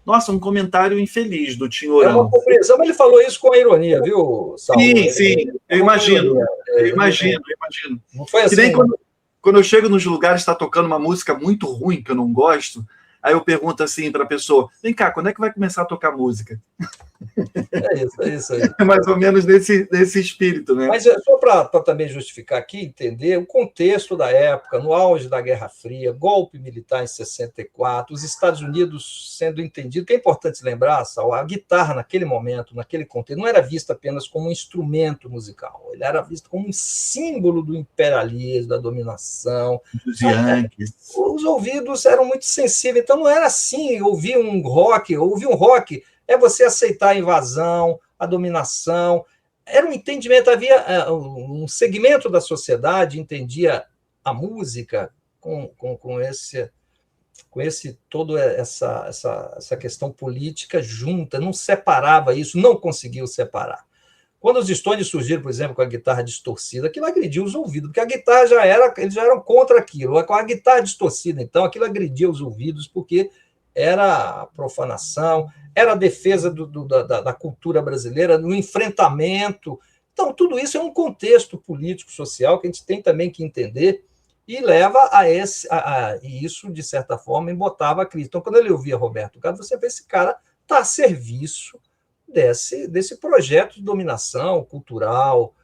Nossa, um comentário infeliz do É Tinhorão. uma compreensão, mas ele falou isso com a ironia, viu, Saulo? Sim, eu imagino. Eu imagino. Não foi Que nem assim. quando eu chego nos lugares, está tocando uma música muito ruim, que eu não gosto, aí eu pergunto assim para a pessoa, vem cá, quando é que vai começar a tocar música? É isso aí. É mais ou menos nesse espírito, né? Mas só para também justificar aqui, entender o contexto da época, no auge da Guerra Fria, golpe militar em 64, os Estados Unidos sendo entendido, que é importante lembrar, Sal, a guitarra naquele momento, naquele contexto, não era vista apenas como um instrumento musical, ele era visto como um símbolo do imperialismo, da dominação. Dos Yankees. Os ouvidos eram muito sensíveis, então não era assim, ouvir um rock é você aceitar a invasão, a dominação. Era um entendimento, havia um segmento da sociedade entendia a música com esse toda essa questão política junta, não separava isso, não conseguiu separar. Quando os Stones surgiram, por exemplo, com a guitarra distorcida, aquilo agrediu os ouvidos, porque a guitarra eles já eram contra aquilo. Com a guitarra distorcida, então, aquilo agredia os ouvidos, porque era profanação, era a defesa da cultura brasileira, no enfrentamento. Então, tudo isso é um contexto político, social, que a gente tem também que entender, e leva e isso, de certa forma, embotava a crise. Então, quando ele ouvia Roberto Carlos, você vê esse cara está a serviço desse projeto de dominação cultural,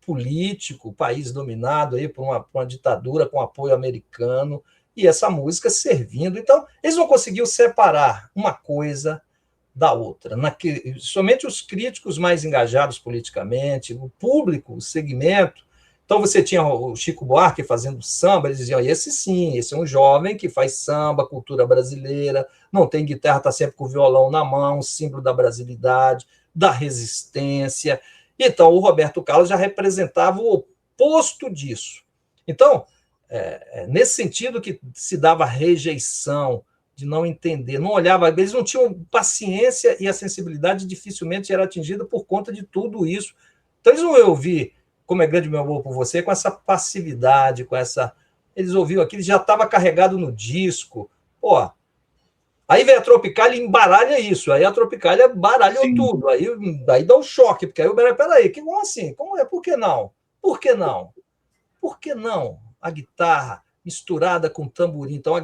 político, país dominado aí por uma ditadura com apoio americano, e essa música servindo. Então, eles não conseguiam separar uma coisa da outra. Somente os críticos mais engajados politicamente, o público, o segmento. Então, você tinha o Chico Buarque fazendo samba, eles diziam, esse sim, esse é um jovem que faz samba, cultura brasileira, não tem guitarra, está sempre com o violão na mão, símbolo da brasilidade, da resistência. Então, o Roberto Carlos já representava o oposto disso. Então, nesse sentido que se dava rejeição, de não entender, não olhava, eles não tinham paciência e a sensibilidade dificilmente era atingida por conta de tudo isso. Então, eles não iam ouvir Como é Grande Meu Amor por Você com essa passividade, com essa... Eles ouviam aquilo, já estava carregado no disco. Pô, aí vem a Tropicália e embaralha isso, aí a Tropicália baralhou Sim. tudo, aí dá um choque, porque aí o peraí, como assim? Como é? Por que não? Por que não? Por que não? A guitarra misturada com tamborim, então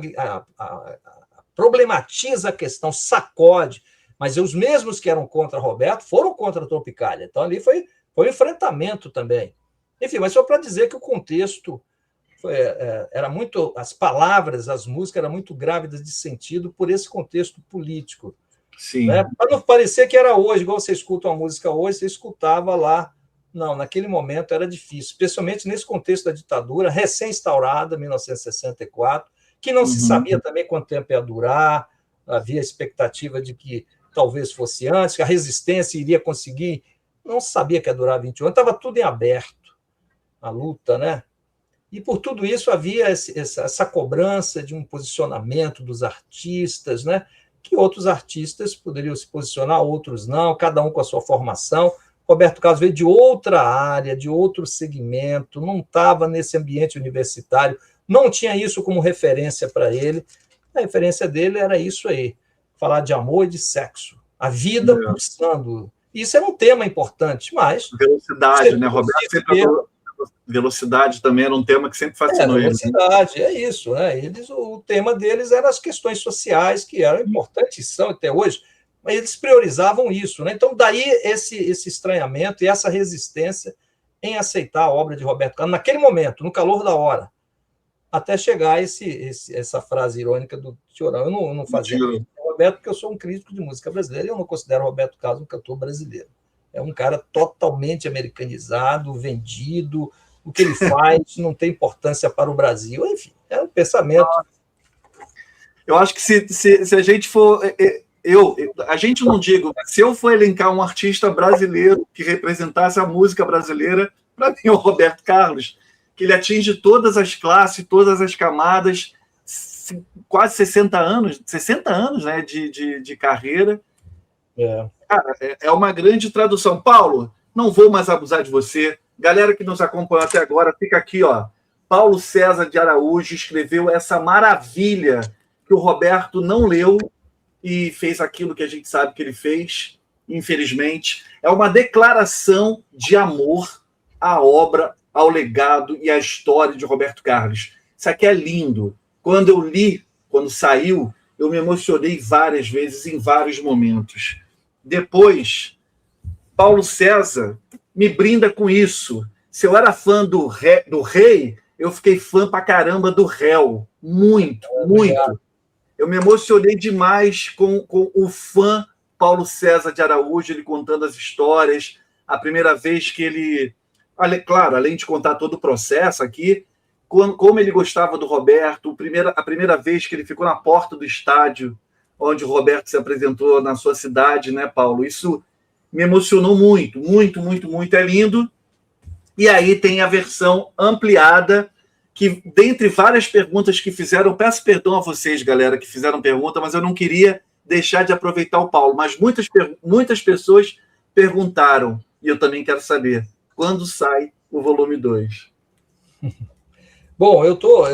problematiza a questão, sacode, mas os mesmos que eram contra Roberto foram contra a Tropicália, então ali foi um enfrentamento também. Enfim, mas só para dizer que o contexto era muito... As palavras, as músicas eram muito grávidas de sentido por esse contexto político. Sim. Né? Para não parecer que era hoje, igual você escuta uma música hoje, você escutava lá. Não, naquele momento era difícil, especialmente nesse contexto da ditadura, recém-instaurada, 1964, que não se sabia também quanto tempo ia durar, havia expectativa de que talvez fosse antes, que a resistência iria conseguir, não se sabia que ia durar 21 anos, estava tudo em aberto, a luta, né? E por tudo isso havia essa cobrança de um posicionamento dos artistas, né? Que outros artistas poderiam se posicionar, outros não, cada um com a sua formação. Roberto Carlos veio de outra área, de outro segmento, não estava nesse ambiente universitário, não tinha isso como referência para ele. A referência dele era isso aí, falar de amor e de sexo, a vida pulsando. Isso era um tema importante, mas... Velocidade, né? Roberto sempre falou... Velocidade também era um tema que sempre fascinou ele. Velocidade, é isso. Né? O tema deles eram as questões sociais, que eram importantes, são até hoje, mas eles priorizavam isso. Né? Então, daí esse estranhamento e essa resistência em aceitar a obra de Roberto Carlos, naquele momento, no calor da hora, até chegar essa frase irônica do Tinhorão. Eu não fazia isso com Roberto, porque eu sou um crítico de música brasileira e eu não considero Roberto Carlos um cantor brasileiro. É um cara totalmente americanizado, vendido, o que ele faz não tem importância para o Brasil. Enfim, é um pensamento. Eu acho que se a gente for... a gente não digo, se eu for elencar um artista brasileiro que representasse a música brasileira, para mim é o Roberto Carlos, que ele atinge todas as classes, todas as camadas, quase 60 anos né, de carreira. Cara, é uma grande tradução. Paulo, não vou mais abusar de você. Galera que nos acompanhou até agora, fica aqui, ó. Paulo César de Araújo escreveu essa maravilha que o Roberto não leu, e fez aquilo que a gente sabe que ele fez, infelizmente. É uma declaração de amor à obra, ao legado e à história de Roberto Carlos. Isso aqui é lindo. Quando eu li, quando saiu, eu me emocionei várias vezes, em vários momentos. Depois, Paulo César me brinda com isso. Se eu era fã do rei, eu fiquei fã pra caramba do réu. Muito, muito. Eu me emocionei demais com o fã Paulo César de Araújo, ele contando as histórias. A primeira vez que ele... Claro, além de contar todo o processo aqui, como ele gostava do Roberto, a primeira vez que ele ficou na porta do estádio, onde o Roberto se apresentou na sua cidade, né, Paulo? Isso me emocionou muito, muito, muito, muito. É lindo. E aí tem a versão ampliada, que, dentre várias perguntas que fizeram, peço perdão a vocês, galera, que fizeram pergunta, mas eu não queria deixar de aproveitar o Paulo. Mas muitas pessoas perguntaram, e eu também quero saber, quando sai o volume 2? Bom, eu estou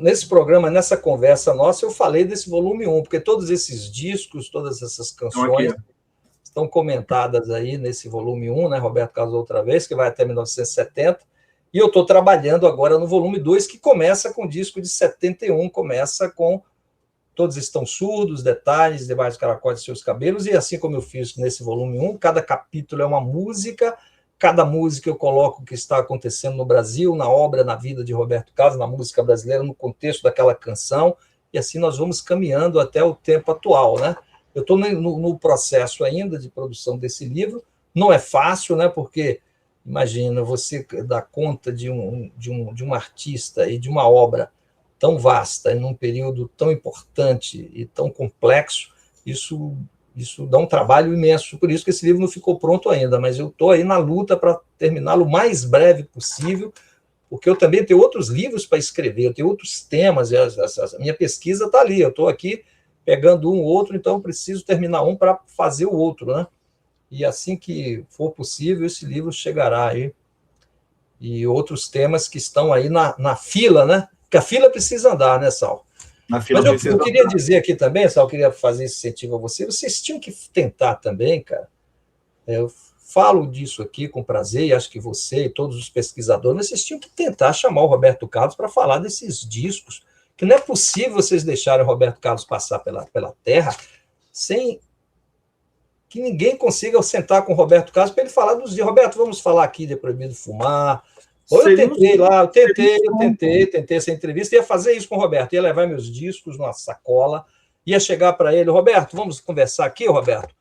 nesse programa, nessa conversa nossa, eu falei desse volume 1, porque todos esses discos, todas essas canções estão comentadas aí nesse volume 1, né, Roberto Carlos outra vez, que vai até 1970, e eu estou trabalhando agora no volume 2, que começa com o disco de 71, começa com Todos Estão Surdos, Detalhes, Debaixo dos Caracóis de Seus Cabelos, e assim como eu fiz nesse volume 1, cada capítulo é uma música, cada música eu coloco o que está acontecendo no Brasil, na obra, na vida de Roberto Carlos, na música brasileira, no contexto daquela canção, e assim nós vamos caminhando até o tempo atual, né? Eu estou no processo ainda de produção desse livro, não é fácil, né? Porque, imagina, você dar conta de um artista e de uma obra tão vasta, em um período tão importante e tão complexo, isso dá um trabalho imenso. Por isso que esse livro não ficou pronto ainda, mas eu estou aí na luta para terminá-lo o mais breve possível, porque eu também tenho outros livros para escrever, eu tenho outros temas, a minha pesquisa está ali, eu estou aqui pegando um ou outro, então eu preciso terminar um para fazer o outro, né? E assim que for possível, esse livro chegará aí. E outros temas que estão aí na fila, né? Porque a fila precisa andar, né, Sal? Mas eu queria dizer aqui também, Sal, eu queria fazer esse incentivo a você, vocês tinham que tentar também, cara. Eu falo disso aqui com prazer, e acho que você e todos os pesquisadores, vocês tinham que tentar chamar o Roberto Carlos para falar desses discos, que não é possível vocês deixarem o Roberto Carlos passar pela terra sem que ninguém consiga sentar com o Roberto Carlos para ele falar dos dias. Roberto, vamos falar aqui de Proibido Fumar. Ou eu tentei lá, eu tentei essa entrevista, ia fazer isso com o Roberto, ia levar meus discos numa sacola, ia chegar para ele, Roberto, vamos conversar aqui, Roberto?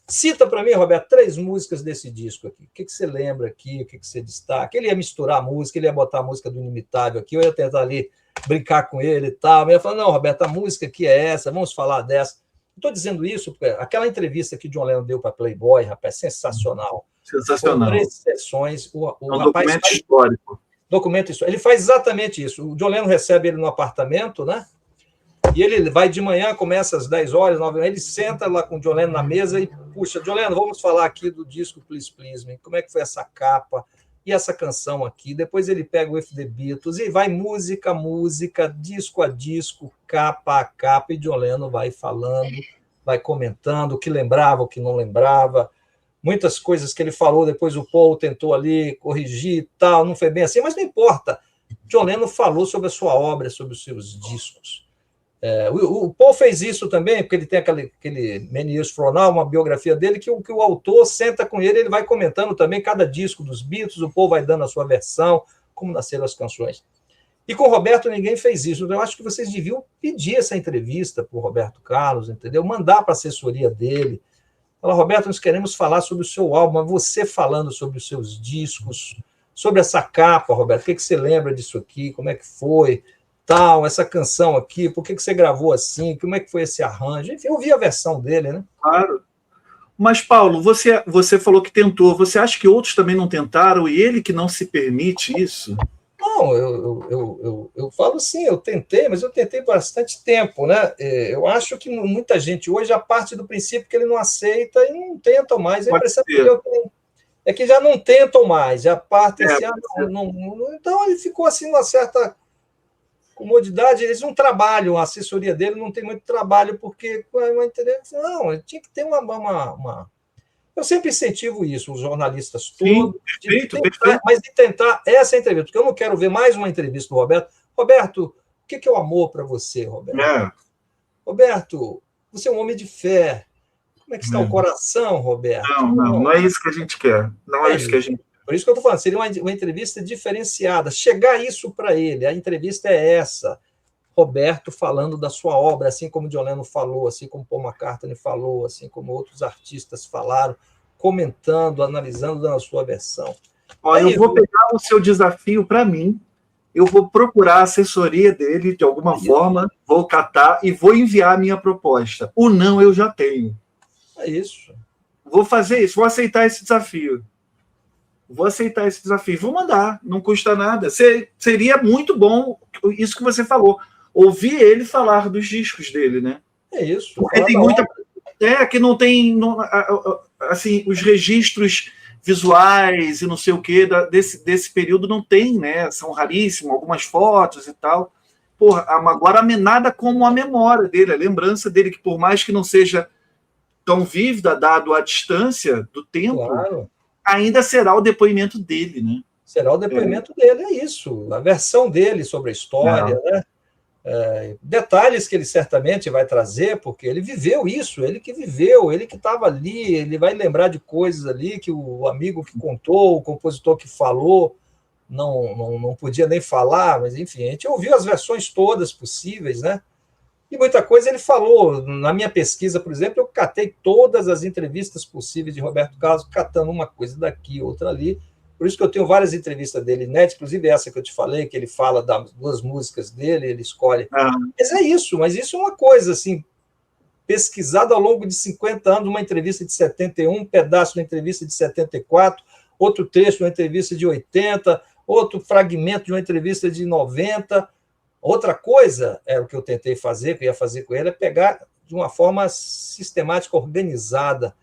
Cita para mim, Roberto, 3 músicas desse disco aqui. O que você lembra aqui? O que você destaca? Ele ia misturar a música, ele ia botar a música do Inimitável aqui, eu ia tentar ali brincar com ele e tal. Ele ia falar, não, Roberto, a música aqui é essa, vamos falar dessa. Estou dizendo isso porque aquela entrevista que John Lennon deu para Playboy, rapaz, sensacional. Sensacional. Foram 3 sessões. Um documento histórico. Documento histórico. Ele faz exatamente isso. O John Lennon recebe ele no apartamento, né? E ele vai de manhã, começa às 10 horas, 9 horas, ele senta lá com o John Lennon na mesa e, puxa, John Lennon, vamos falar aqui do disco Please Please Me, como é que foi essa capa e essa canção aqui. Depois ele pega o If The Beatles e vai música a música, disco a disco, capa a capa, e John Lennon vai falando, vai comentando o que lembrava, o que não lembrava. Muitas coisas que ele falou, depois o Paul tentou ali corrigir e tal, não foi bem assim, mas não importa. John Lennon falou sobre a sua obra, sobre os seus discos. O Paul fez isso também, porque ele tem aquele Many Years From Now, uma biografia dele, que o autor senta com ele, ele vai comentando também cada disco dos Beatles, o Paul vai dando a sua versão, como nasceram as canções. E com o Roberto ninguém fez isso. Eu acho que vocês deviam pedir essa entrevista para o Roberto Carlos, entendeu? Mandar para a assessoria dele. Falar, Roberto, nós queremos falar sobre o seu álbum, mas você falando sobre os seus discos, sobre essa capa, Roberto, o que você lembra disso aqui, como é que foi, tal, essa canção aqui, por que você gravou assim, como é que foi esse arranjo? Enfim, eu vi a versão dele, né? Claro. Mas, Paulo, você falou que tentou, você acha que outros também não tentaram e ele que não se permite isso? Não, eu falo sim, eu tentei, mas eu tentei bastante tempo, né? Eu acho que muita gente hoje já parte do princípio que ele não aceita e não tentam mais. A impressão é que já não tentam mais, já partem assim, então ele ficou assim uma certa Comodidade, eles não trabalham, a assessoria dele não tem muito trabalho, porque não, tinha que ter uma. Eu sempre incentivo isso, os jornalistas Sim, todos, perfeito, tentar, perfeito. mas de tentar essa entrevista, porque eu não quero ver mais uma entrevista do Roberto. Roberto, o que é o amor para você, Roberto? É, Roberto, você é um homem de fé. Como é que está o é. coração, Roberto? Não é isso que a gente quer. Não é É isso que a isso. gente Por isso que eu estou falando, seria uma entrevista diferenciada. Chegar isso para ele, a entrevista é essa. Roberto falando da sua obra, assim como John Lennon falou, assim como Paul McCartney falou, assim como outros artistas falaram, comentando, analisando, dando a sua versão. Ó, eu vou pegar o seu desafio para mim, eu vou procurar a assessoria dele de alguma forma, vou catar e vou enviar a minha proposta. O não eu já tenho. É isso. Vou fazer isso, vou aceitar esse desafio. Vou mandar, não custa nada. Seria muito bom isso que você falou. Ouvir ele falar dos discos dele, né? É isso. Porque tem muita. Que não tem. Assim, os registros visuais e não sei o que desse período não tem, né? São raríssimos, algumas fotos e tal. Porra, agora nada como a memória dele, a lembrança dele, que por mais que não seja tão vívida, dado a distância do tempo, claro, ainda será o depoimento dele, né? Será o depoimento dele, é isso. A versão dele sobre a história, né? Detalhes que ele certamente vai trazer, porque ele viveu isso, ele que viveu, ele que estava ali, ele vai lembrar de coisas ali que o amigo que contou, o compositor que falou, não podia nem falar, mas enfim, a gente ouviu as versões todas possíveis, né? E muita coisa ele falou. Na minha pesquisa, por exemplo, eu catei todas as entrevistas possíveis de Roberto Carlos, catando uma coisa daqui, outra ali. Por isso que eu tenho várias entrevistas dele inéditas, inclusive essa que eu te falei, que ele fala das duas músicas dele, ele escolhe. Mas isso é uma coisa, assim, pesquisada ao longo de 50 anos, uma entrevista de 71, um pedaço de uma entrevista de 74, outro trecho de uma entrevista de 80, outro fragmento de uma entrevista de 90. Outra coisa, era o que eu tentei fazer, que eu ia fazer com ele, é pegar de uma forma sistemática, organizada,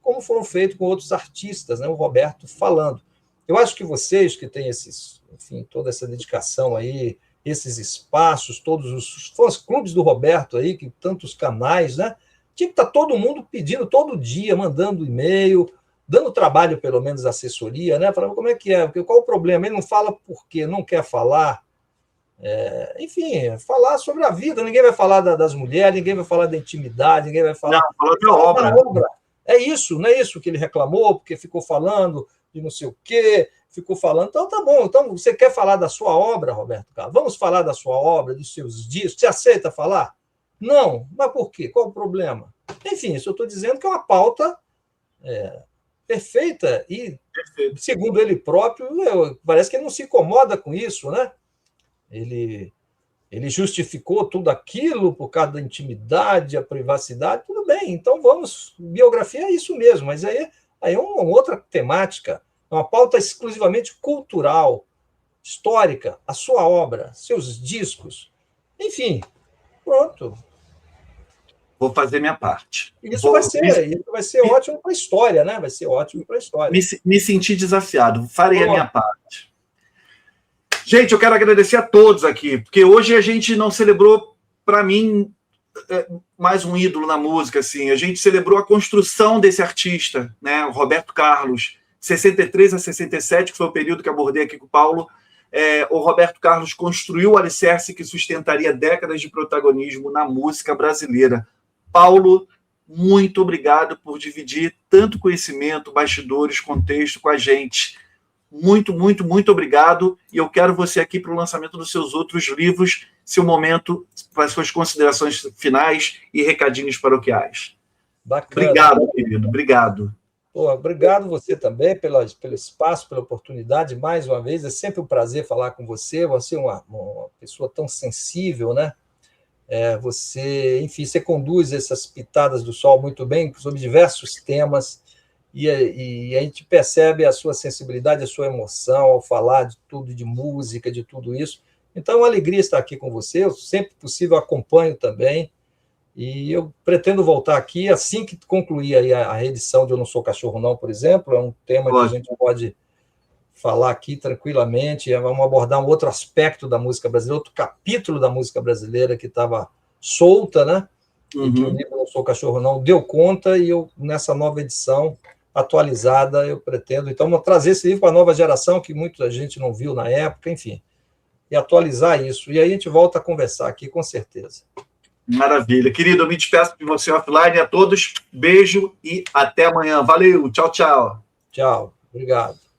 como foram feitos com outros artistas, né? O Roberto falando. Eu acho que vocês que têm toda essa dedicação aí, esses espaços, todos os fãs-clubes do Roberto aí, que tantos canais, né? Tinha que estar todo mundo pedindo todo dia, mandando e-mail, dando trabalho, pelo menos, à assessoria, né? Falando como é que é, qual o problema? Ele não fala por quê, não quer falar. Enfim, falar sobre a vida. Ninguém vai falar das mulheres, ninguém vai falar da intimidade, ninguém vai falar da obra. É isso, não é isso que ele reclamou, porque ficou falando de não sei o quê, ficou falando. Então, tá bom. Então, você quer falar da sua obra, Roberto Carlos? Vamos falar da sua obra, dos seus discos. Você aceita falar? Não. Mas por quê? Qual o problema? Enfim, isso eu estou dizendo que é uma pauta perfeita e, segundo ele próprio, parece que ele não se incomoda com isso, né? Ele justificou tudo aquilo por causa da intimidade, a privacidade, tudo bem, então vamos, biografia é isso mesmo, mas aí é uma outra temática, é uma pauta exclusivamente cultural, histórica, a sua obra, seus discos, enfim, pronto. Vou fazer minha parte. Isso vai ser ótimo para a história, né? Vai ser ótimo para a história. Me senti desafiado, farei a minha parte. Gente, eu quero agradecer a todos aqui, porque hoje a gente não celebrou, para mim, mais um ídolo na música, assim. A gente celebrou a construção desse artista, né? O Roberto Carlos, 63 a 67, que foi o período que abordei aqui com o Paulo. O Roberto Carlos construiu o alicerce que sustentaria décadas de protagonismo na música brasileira. Paulo, muito obrigado por dividir tanto conhecimento, bastidores, contexto com a gente. Muito, muito, muito obrigado. E eu quero você aqui para o lançamento dos seus outros livros, seu momento, para as suas considerações finais e recadinhos paroquiais. Bacana. Obrigado, querido. Obrigado. Obrigado você também pelo espaço, pela oportunidade, mais uma vez. É sempre um prazer falar com você. Você é uma pessoa tão sensível, né? Você, enfim, você conduz essas pitadas do sol muito bem sobre diversos temas. E a gente percebe a sua sensibilidade, a sua emoção ao falar de tudo, de música, de tudo isso. Então, é uma alegria estar aqui com você. Eu, sempre possível, acompanho também. E eu pretendo voltar aqui assim que concluir aí a reedição de Eu Não Sou Cachorro Não, por exemplo. É um tema que a gente pode falar aqui tranquilamente. Vamos abordar um outro aspecto da música brasileira, outro capítulo da música brasileira que estava solta, né? E que o livro Não Sou Cachorro Não deu conta, e eu, nessa nova edição atualizada, eu pretendo, então, trazer esse livro para a nova geração, que muita gente não viu na época, enfim, e atualizar isso. E aí a gente volta a conversar aqui, com certeza. Maravilha. Querido, eu me despeço de você offline. A todos, beijo e até amanhã. Valeu, tchau, tchau. Tchau, obrigado.